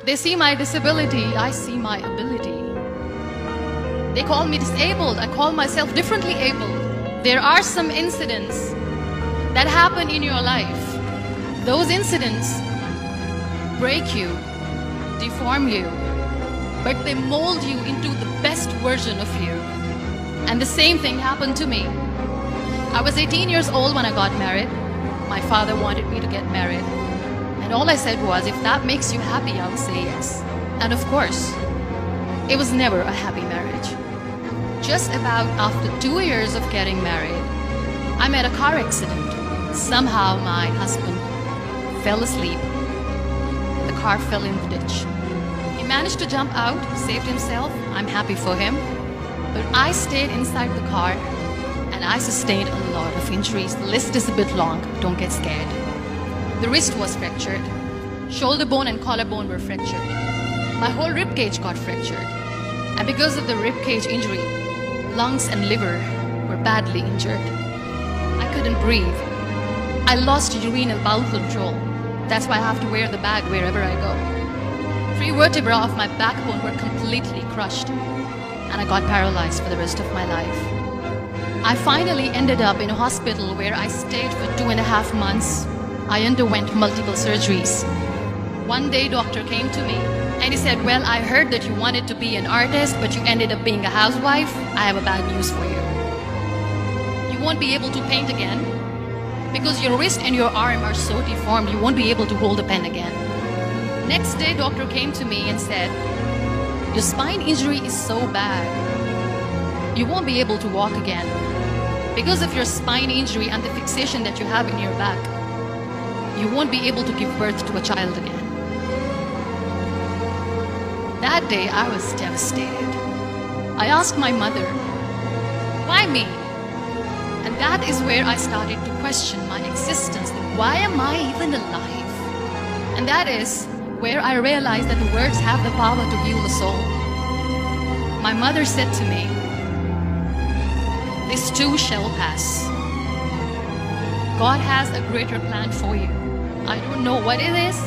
They see my disability, I see my ability. They call me disabled, I call myself differently abled. There are some incidents that happen in your life. Those incidents break you, deform you, but they mold you into the best version of you. And the same thing happened to me. I was 18 years old when I got married. My father wanted me to get married. And all I said was, if that makes you happy, I will say yes. And of course, it was never a happy marriage. Just about after 2 years of getting married, I met a car accident. Somehow my husband fell asleep. The car fell in the ditch. He managed to jump out, saved himself. I'm happy for him. But I stayed inside the car and I sustained a lot of injuries. The list is a bit long, don't get scared. The wrist was fractured. Shoulder bone and collarbone were fractured. My whole rib cage got fractured. And because of the rib cage injury, lungs and liver were badly injured. I couldn't breathe. I lost urine and bowel control. That's why I have to wear the bag wherever I go. 3 vertebrae of my backbone were completely crushed. And I got paralyzed for the rest of my life. I finally ended up in a hospital where I stayed for 2.5 months. I underwent multiple surgeries. One day, doctor came to me and he said, well, I heard that you wanted to be an artist, but you ended up being a housewife. I have a bad news for you. You won't be able to paint again because your wrist and your arm are so deformed, you won't be able to hold a pen again. Next day, doctor came to me and said, your spine injury is so bad, you won't be able to walk again. Because of your spine injury and the fixation that you have in your back, you won't be able to give birth to a child again. That day, I was devastated. I asked my mother, why me? And that is where I started to question my existence. Why am I even alive? And that is where I realized that the words have the power to heal the soul. My mother said to me, this too shall pass. God has a greater plan for you. I don't know what it is,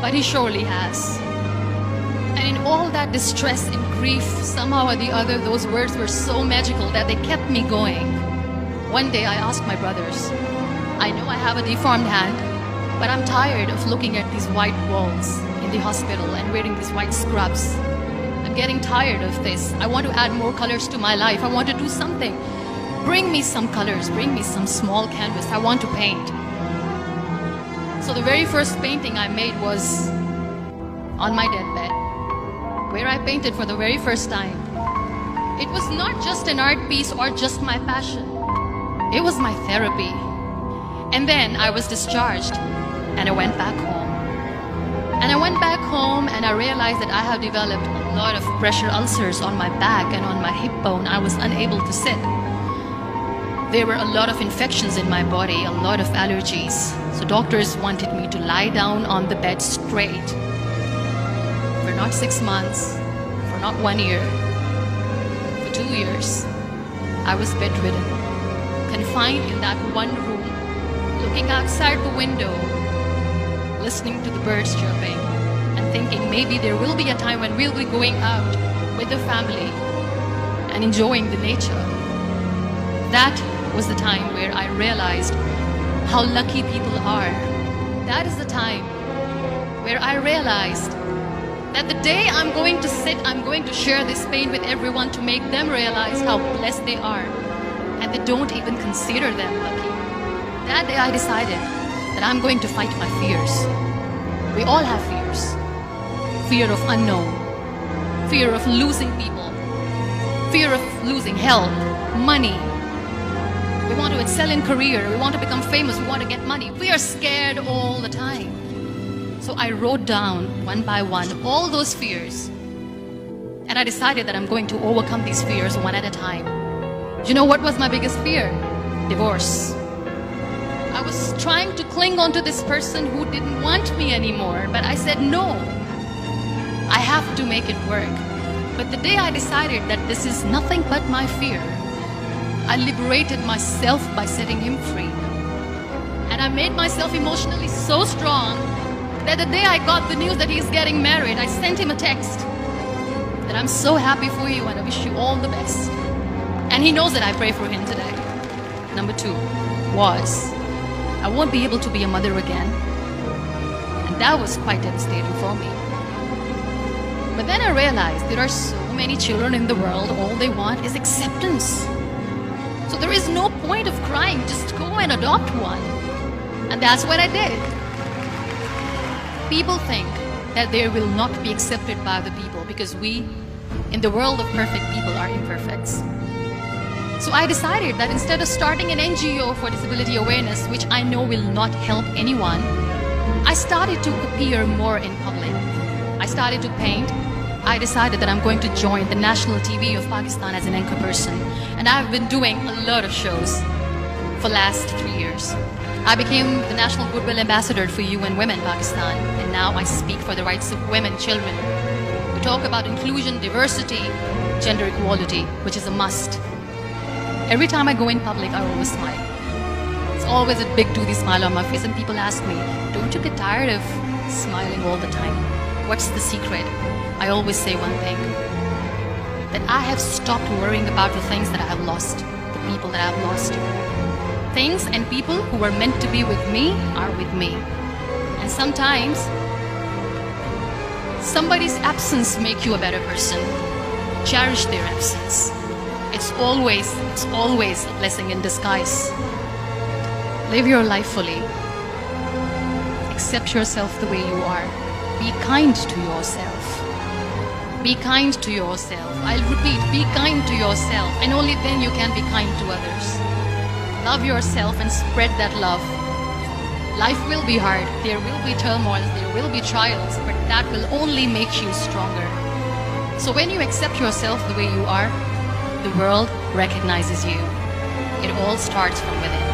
but He surely has. And in all that distress and grief, somehow or the other, those words were so magical that they kept me going. One day I asked my brothers, I know I have a deformed hand, but I'm tired of looking at these white walls in the hospital and wearing these white scrubs. I'm getting tired of this. I want to add more colors to my life. I want to do something. Bring me some colors, bring me some small canvas. I want to paint. So the very first painting I made was on my deathbed, where I painted for the very first time. It was not just an art piece or just my passion. It was my therapy. And then I was discharged and I went back home. And I went back home and I realized that I have developed a lot of pressure ulcers on my back and on my hip bone. I was unable to sit. There were a lot of infections in my body, a lot of allergies. So doctors wanted me to lie down on the bed straight for not 6 months, for not 1 year, for 2 years. I was bedridden, confined in that one room, looking outside the window, listening to the birds chirping, and thinking maybe there will be a time when we'll be going out with the family and enjoying the nature. That was the time where I realized how lucky people are. That is the time where I realized that the day I'm going to sit, I'm going to share this pain with everyone to make them realize how blessed they are, and they don't even consider them lucky. That day I decided that I'm going to fight my fears. We all have fears. Fear of unknown, fear of losing people, fear of losing health, money. We want to excel in career, we want to become famous, we want to get money. We are scared all the time. So I wrote down one by one all those fears. And I decided that I'm going to overcome these fears one at a time. You know what was my biggest fear? Divorce. I was trying to cling on to this person who didn't want me anymore, but I said no. I have to make it work. But the day I decided that this is nothing but my fear, I liberated myself by setting him free. And I made myself emotionally so strong that the day I got the news that he's getting married, I sent him a text that I'm so happy for you and I wish you all the best. And he knows that I pray for him today. Number 2 was, I won't be able to be a mother again. And that was quite devastating for me. But then I realized there are so many children in the world, all they want is acceptance. So there is no point of crying, just go and adopt one. And that's what I did. People think that they will not be accepted by the people because we, in the world of perfect people, are imperfects. So I decided that instead of starting an NGO for disability awareness, which I know will not help anyone, I started to appear more in public. I started to paint. I decided that I'm going to join the national TV of Pakistan as an anchor person. And I've been doing a lot of shows for the last 3 years. I became the National Goodwill Ambassador for UN Women Pakistan. And now I speak for the rights of women, children. We talk about inclusion, diversity, gender equality, which is a must. Every time I go in public, I always smile. It's always a big toothy smile on my face, and people ask me, don't you get tired of smiling all the time? What's the secret? I always say one thing, that I have stopped worrying about the things that I have lost, the people that I have lost. Things and people who were meant to be with me are with me. And sometimes, somebody's absence makes you a better person. Cherish their absence. It's always a blessing in disguise. Live your life fully. Accept yourself the way you are. Be kind to yourself. Be kind to yourself. I'll repeat, be kind to yourself, and only then you can be kind to others. Love yourself and spread that love. Life will be hard. There will be turmoil. There will be trials, but that will only make you stronger. So when you accept yourself the way you are, the world recognizes you. It all starts from within.